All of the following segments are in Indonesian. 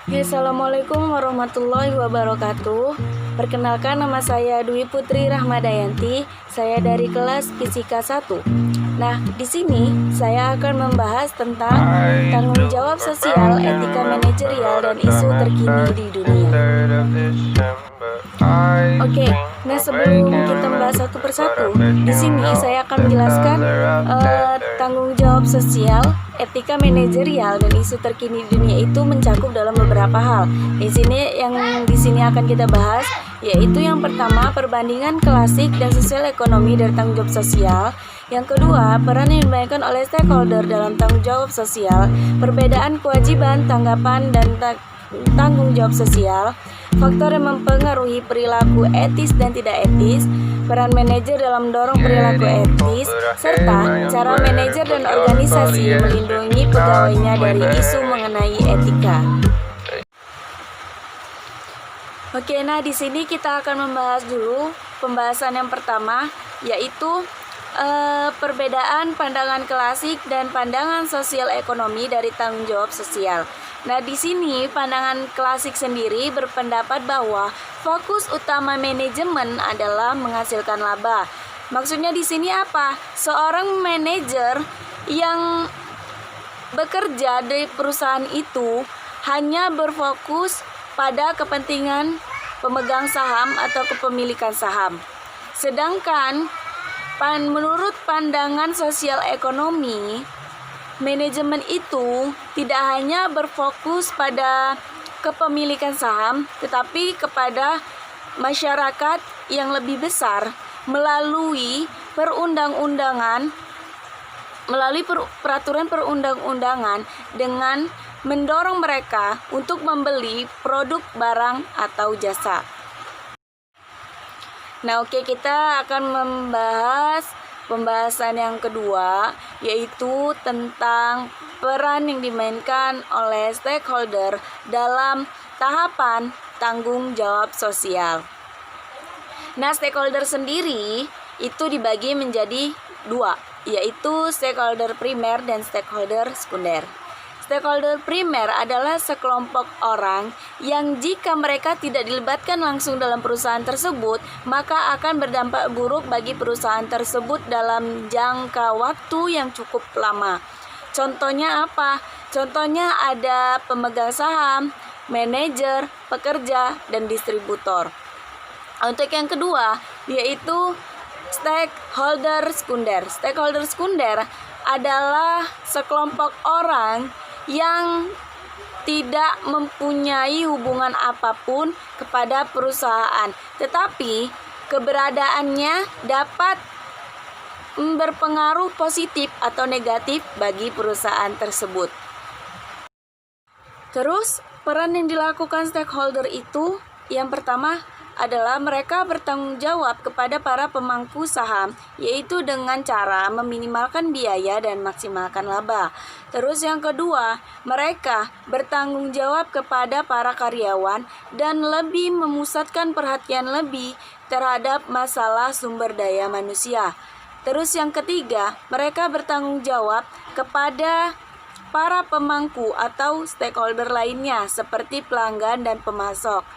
Assalamualaikum warahmatullahi wabarakatuh. Perkenalkan, nama saya Dwi Putri Rahmadayanti. Saya dari kelas Fisika 1. Nah, di sini saya akan membahas tentang tanggung jawab sosial, etika manajerial, dan isu terkini di dunia. Oke, nah sebelum kita membahas satu persatu, di sini saya akan menjelaskan tanggung jawab sosial, etika manajerial, dan isu terkini di dunia itu mencakup dalam beberapa hal. Di sini akan kita bahas yaitu yang pertama, perbandingan klasik dan sosial ekonomi dari tanggung jawab sosial. Yang kedua, peran yang dimainkan oleh stakeholder dalam tanggung jawab sosial, perbedaan kewajiban, tanggapan, dan tanggung jawab sosial, faktor yang mempengaruhi perilaku etis dan tidak etis, peran manajer dalam mendorong perilaku etis, serta cara manajer dan organisasi melindungi pegawainya dari isu mengenai etika. Oke, nah di sini kita akan membahas dulu pembahasan yang pertama, yaitu perbedaan pandangan klasik dan pandangan sosial ekonomi dari tanggung jawab sosial. Nah, di sini pandangan klasik sendiri berpendapat bahwa fokus utama manajemen adalah menghasilkan laba. Maksudnya di sini apa? Seorang manajer yang bekerja di perusahaan itu hanya berfokus pada kepentingan pemegang saham atau kepemilikan saham. Sedangkan menurut pandangan sosial ekonomi, manajemen itu tidak hanya berfokus pada kepemilikan saham, tetapi kepada masyarakat yang lebih besar melalui peraturan perundang-undangan dengan mendorong mereka untuk membeli produk, barang, atau jasa. Nah, oke, kita akan membahas pembahasan yang kedua, yaitu tentang peran yang dimainkan oleh stakeholder dalam tahapan tanggung jawab sosial. Nah, stakeholder sendiri itu dibagi menjadi dua, yaitu stakeholder primer dan stakeholder sekunder. Stakeholder primer adalah sekelompok orang yang jika mereka tidak dilibatkan langsung dalam perusahaan tersebut, maka akan berdampak buruk bagi perusahaan tersebut dalam jangka waktu yang cukup lama. Contohnya apa? Contohnya ada pemegang saham, manajer, pekerja, dan distributor. Untuk yang kedua, yaitu stakeholder sekunder. Stakeholder sekunder adalah sekelompok orang yang tidak mempunyai hubungan apapun kepada perusahaan, tetapi keberadaannya dapat berpengaruh positif atau negatif bagi perusahaan tersebut. Terus, peran yang dilakukan stakeholder itu yang pertama adalah mereka bertanggung jawab kepada para pemangku saham, yaitu dengan cara meminimalkan biaya dan maksimalkan laba. Terus yang kedua, mereka bertanggung jawab kepada para karyawan dan lebih memusatkan perhatian lebih terhadap masalah sumber daya manusia. Terus yang ketiga, mereka bertanggung jawab kepada para pemangku atau stakeholder lainnya seperti pelanggan dan pemasok.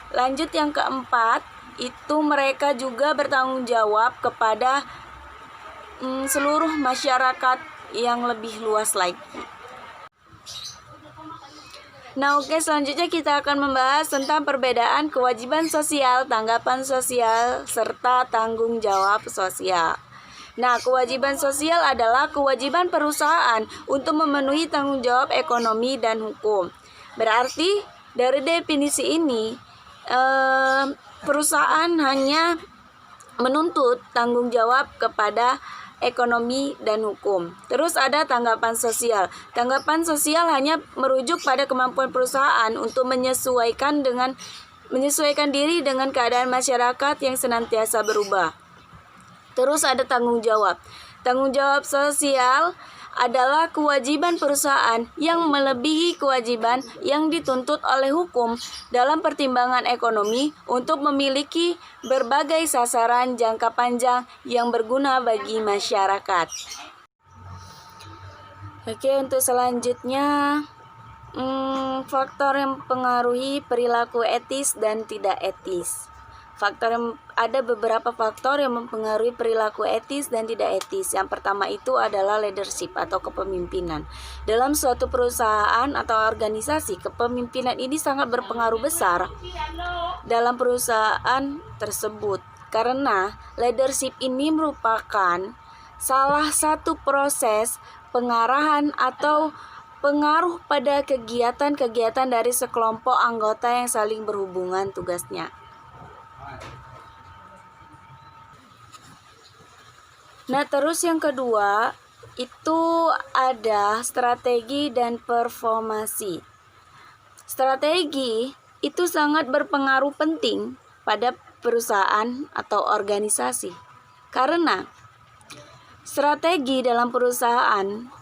Lanjut yang keempat, itu mereka juga bertanggung jawab kepada seluruh masyarakat yang lebih luas lagi. Nah, oke, selanjutnya kita akan membahas tentang perbedaan kewajiban sosial, tanggapan sosial, serta tanggung jawab sosial. Nah, kewajiban sosial adalah kewajiban perusahaan untuk memenuhi tanggung jawab ekonomi dan hukum. Berarti dari definisi ini, perusahaan hanya menuntut tanggung jawab kepada ekonomi dan hukum. Terus ada tanggapan sosial. Tanggapan sosial hanya merujuk pada kemampuan perusahaan untuk menyesuaikan diri dengan keadaan masyarakat yang senantiasa berubah. Terus ada tanggung jawab. Tanggung jawab sosial adalah kewajiban perusahaan yang melebihi kewajiban yang dituntut oleh hukum dalam pertimbangan ekonomi untuk memiliki berbagai sasaran jangka panjang yang berguna bagi masyarakat. Oke, untuk selanjutnya Faktor yang mempengaruhi perilaku etis dan tidak etis. Ada beberapa faktor yang mempengaruhi perilaku etis dan tidak etis. Yang pertama itu adalah leadership atau kepemimpinan. Dalam suatu perusahaan atau organisasi, kepemimpinan ini sangat berpengaruh besar dalam perusahaan tersebut. Karena leadership ini merupakan salah satu proses pengarahan atau pengaruh pada kegiatan-kegiatan dari sekelompok anggota yang saling berhubungan tugasnya. Nah, terus yang kedua itu ada strategi dan performasi. Strategi itu sangat berpengaruh penting pada perusahaan atau organisasi. Karena strategi dalam perusahaan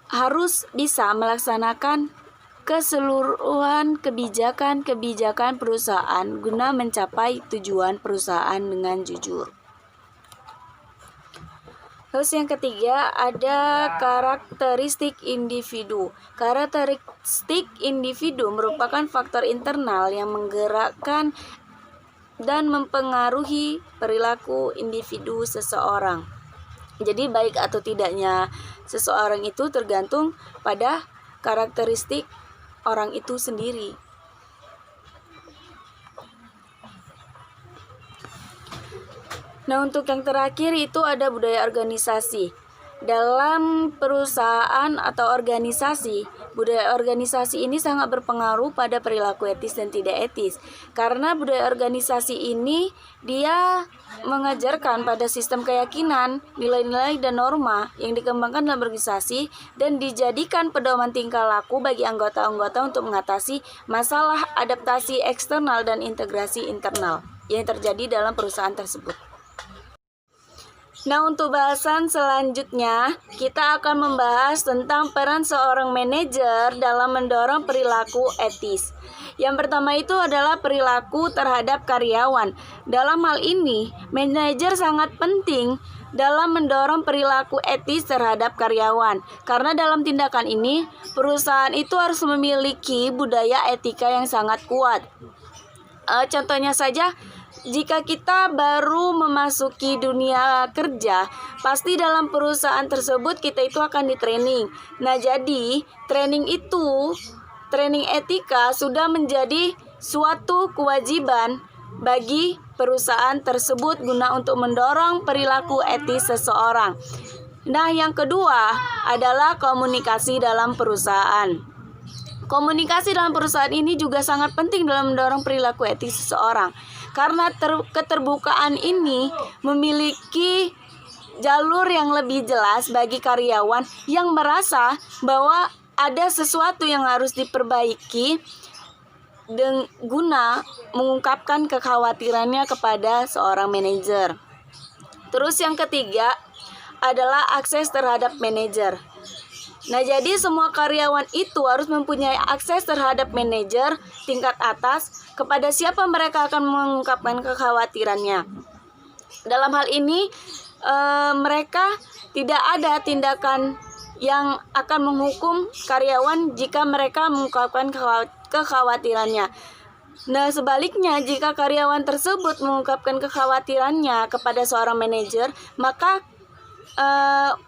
harus bisa melaksanakan keseluruhan kebijakan perusahaan guna mencapai tujuan perusahaan dengan jujur. Terus yang ketiga ada karakteristik individu. Karakteristik individu merupakan faktor internal yang menggerakkan dan mempengaruhi perilaku individu seseorang. Jadi baik atau tidaknya seseorang itu tergantung pada karakteristik orang itu sendiri. Nah, untuk yang terakhir itu ada budaya organisasi. Dalam perusahaan atau organisasi, budaya organisasi ini sangat berpengaruh pada perilaku etis dan tidak etis. Karena budaya organisasi ini dia mengajarkan pada sistem keyakinan, nilai-nilai dan norma yang dikembangkan dalam organisasi dan dijadikan pedoman tingkah laku bagi anggota-anggota untuk mengatasi masalah adaptasi eksternal dan integrasi internal yang terjadi dalam perusahaan tersebut. Nah, untuk bahasan selanjutnya, kita akan membahas tentang peran seorang manajer dalam mendorong perilaku etis. Yang pertama itu adalah perilaku terhadap karyawan. Dalam hal ini, manajer sangat penting dalam mendorong perilaku etis terhadap karyawan. Karena dalam tindakan ini, perusahaan itu harus memiliki budaya etika yang sangat kuat. Contohnya saja, jika kita baru memasuki dunia kerja, pasti dalam perusahaan tersebut kita itu akan di-training. Nah, jadi training etika sudah menjadi suatu kewajiban bagi perusahaan tersebut guna untuk mendorong perilaku etis seseorang. Nah, yang kedua adalah komunikasi dalam perusahaan. Komunikasi dalam perusahaan ini juga sangat penting dalam mendorong perilaku etis seseorang. Karena keterbukaan ini memiliki jalur yang lebih jelas bagi karyawan yang merasa bahwa ada sesuatu yang harus diperbaiki guna mengungkapkan kekhawatirannya kepada seorang manajer. Terus yang ketiga adalah akses terhadap manajer. Nah, jadi semua karyawan itu harus mempunyai akses terhadap manajer tingkat atas kepada siapa mereka akan mengungkapkan kekhawatirannya. Dalam hal ini, mereka tidak ada tindakan yang akan menghukum karyawan jika mereka mengungkapkan kekhawatirannya. Nah, sebaliknya jika karyawan tersebut mengungkapkan kekhawatirannya kepada seorang manajer, maka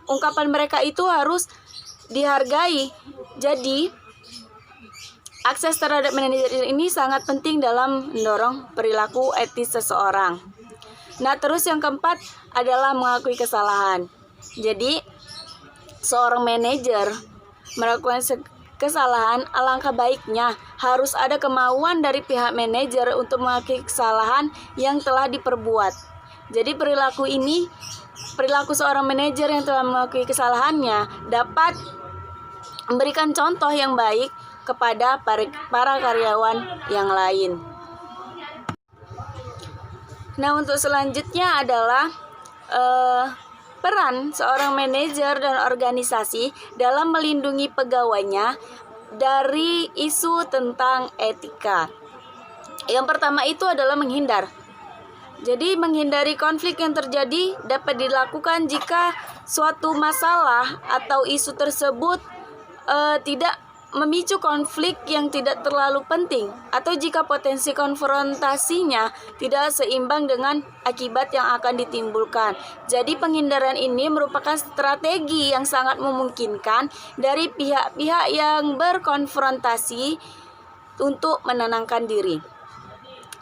ungkapan mereka itu harus dihargai. Jadi, akses terhadap manajer ini sangat penting dalam mendorong perilaku etis seseorang. Nah, terus yang keempat adalah mengakui kesalahan. Jadi, seorang manajer melakukan kesalahan, alangkah baiknya harus ada kemauan dari pihak manajer untuk mengakui kesalahan yang telah diperbuat. Jadi, perilaku seorang manajer yang telah mengakui kesalahannya dapat memberikan contoh yang baik kepada para karyawan yang lain. Nah, untuk selanjutnya adalah peran seorang manajer dan organisasi dalam melindungi pegawainya dari isu tentang etika. Yang pertama itu adalah menghindar. Jadi menghindari konflik yang terjadi dapat dilakukan jika suatu masalah atau isu tersebut tidak memicu konflik yang tidak terlalu penting, atau jika potensi konfrontasinya tidak seimbang dengan akibat yang akan ditimbulkan. Jadi penghindaran ini merupakan strategi yang sangat memungkinkan dari pihak-pihak yang berkonfrontasi untuk menenangkan diri.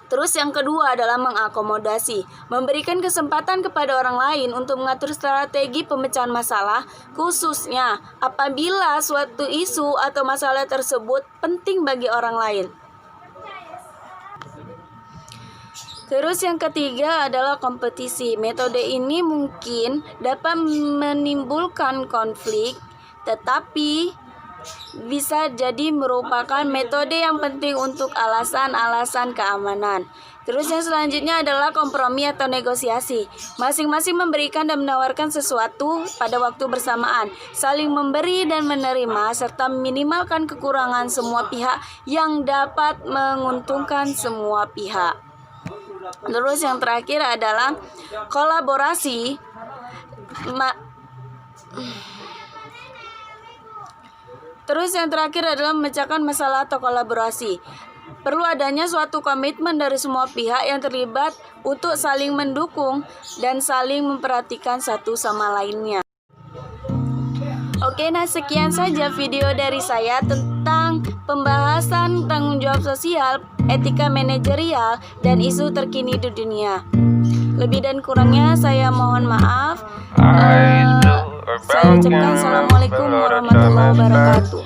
Terus yang kedua adalah mengakomodasi, memberikan kesempatan kepada orang lain untuk mengatur strategi pemecahan masalah, khususnya apabila suatu isu atau masalah tersebut penting bagi orang lain. Terus yang ketiga adalah kompetisi. Metode ini mungkin dapat menimbulkan konflik, tetapi bisa jadi merupakan metode yang penting untuk alasan-alasan keamanan. Terus yang selanjutnya adalah kompromi atau negosiasi. Masing-masing memberikan dan menawarkan sesuatu pada waktu bersamaan, saling memberi dan menerima, serta meminimalkan kekurangan semua pihak yang dapat menguntungkan semua pihak. Terus yang terakhir adalah kolaborasi. Terus yang terakhir adalah memecahkan masalah atau kolaborasi. Perlu adanya suatu komitmen dari semua pihak yang terlibat untuk saling mendukung dan saling memperhatikan satu sama lainnya. Oke, nah sekian saja video dari saya tentang pembahasan tanggung jawab sosial, etika manajerial, dan isu terkini di dunia. Lebih dan kurangnya saya mohon maaf. Saya ucapkan assalamualaikum warahmatullahi wabarakatuh.